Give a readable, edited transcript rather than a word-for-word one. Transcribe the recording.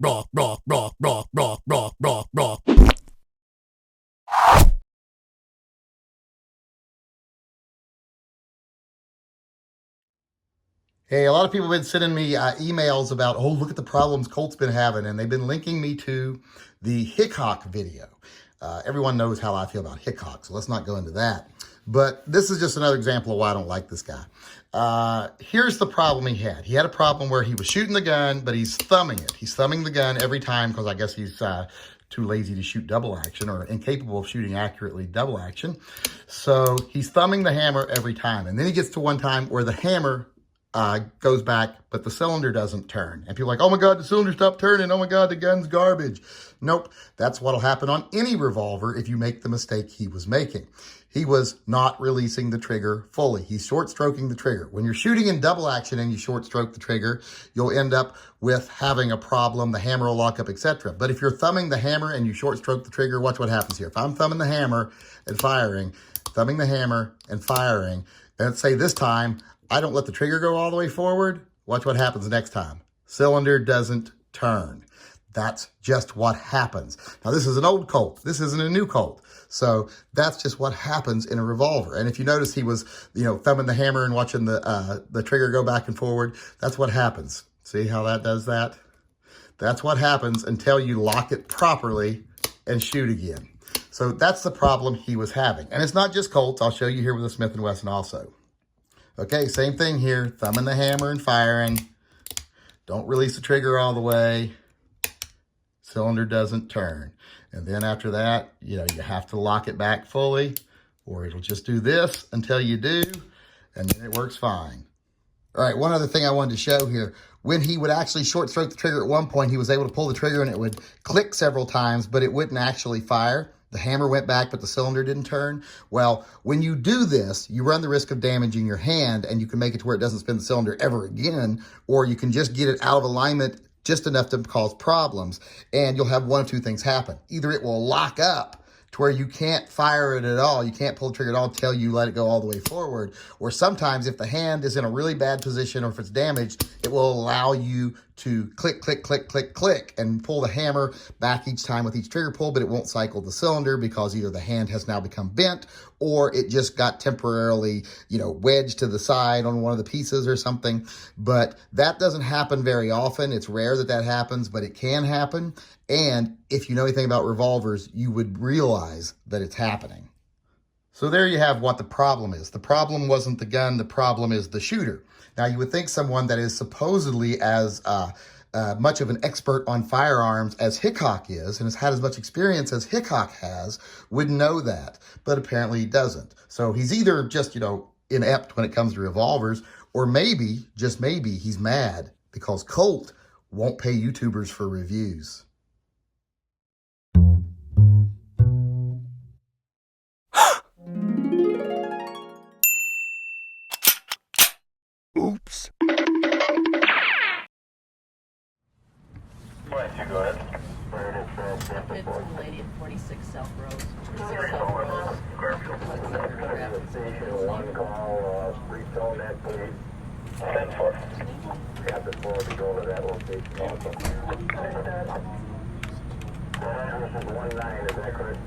Hey, a lot of people have been sending me emails about, oh, look at the problems Colt's been having, and they've been linking me to the Hickok video. Everyone knows how I feel about Hickok, so let's not go into that. But this is just another example of why I don't like this guy. Here's the problem he had. He had a problem where he was shooting the gun, but he's thumbing it. He's thumbing the gun every time because I guess he's too lazy to shoot double action or incapable of shooting accurately double action. So he's thumbing the hammer every time. And then he gets to one time where the hammer goes back, but the cylinder doesn't turn. And people are like, oh my God, the cylinder stopped turning. Oh my God, the gun's garbage. Nope, that's what'll happen on any revolver if you make the mistake he was making. He was not releasing the trigger fully. He's short stroking the trigger. When you're shooting in double action and you short stroke the trigger, you'll end up with having a problem. The hammer will lock up, etc. But if you're thumbing the hammer and you short stroke the trigger, watch what happens here. If I'm thumbing the hammer and firing, thumbing the hammer and firing, and let's say this time, I don't let the trigger go all the way forward. Watch what happens next time. Cylinder doesn't turn. That's just what happens. Now, this is an old Colt. This isn't a new Colt. So that's just what happens in a revolver. And if you notice he was, thumbing the hammer and watching the trigger go back and forward, that's what happens. See how that does that? That's what happens until you lock it properly and shoot again. So that's the problem he was having. And it's not just Colts. I'll show you here with a Smith & Wesson also. Okay, same thing here, thumbing the hammer and firing. Don't release the trigger all the way. Cylinder doesn't turn. And then after that, you have to lock it back fully, or it'll just do this until you do, and then it works fine. All right, one other thing I wanted to show here. When he would actually short stroke the trigger at one point, he was able to pull the trigger and it would click several times, but it wouldn't actually fire. The hammer went back, but the cylinder didn't turn. Well, when you do this, you run the risk of damaging your hand, and you can make it to where it doesn't spin the cylinder ever again, or you can just get it out of alignment just enough to cause problems, and you'll have one of two things happen. Either it will lock up to where you can't fire it at all, you can't pull the trigger at all until you let it go all the way forward, or sometimes if the hand is in a really bad position or if it's damaged, it will allow you to click, click, click, click, click, and pull the hammer back each time with each trigger pull, but it won't cycle the cylinder because either the hand has now become bent or it just got temporarily, wedged to the side on one of the pieces or something. But that doesn't happen very often. It's rare that that happens, but it can happen. And if you know anything about revolvers, you would realize that it's happening. So there you have what the problem is. The problem wasn't the gun, the problem is the shooter. Now, you would think someone that is supposedly as much of an expert on firearms as Hickok is, and has had as much experience as Hickok has, would know that, but apparently he doesn't. So he's either just, inept when it comes to revolvers, or maybe, just maybe, he's mad because Colt won't pay YouTubers for reviews. Oops. Go ahead. It's a lady at 46 South Road. 46 South Road. Greenfield. Station 1 call, retone that please. 10-4. Captain 4 to go to that location also. This is 1-9, is that correct?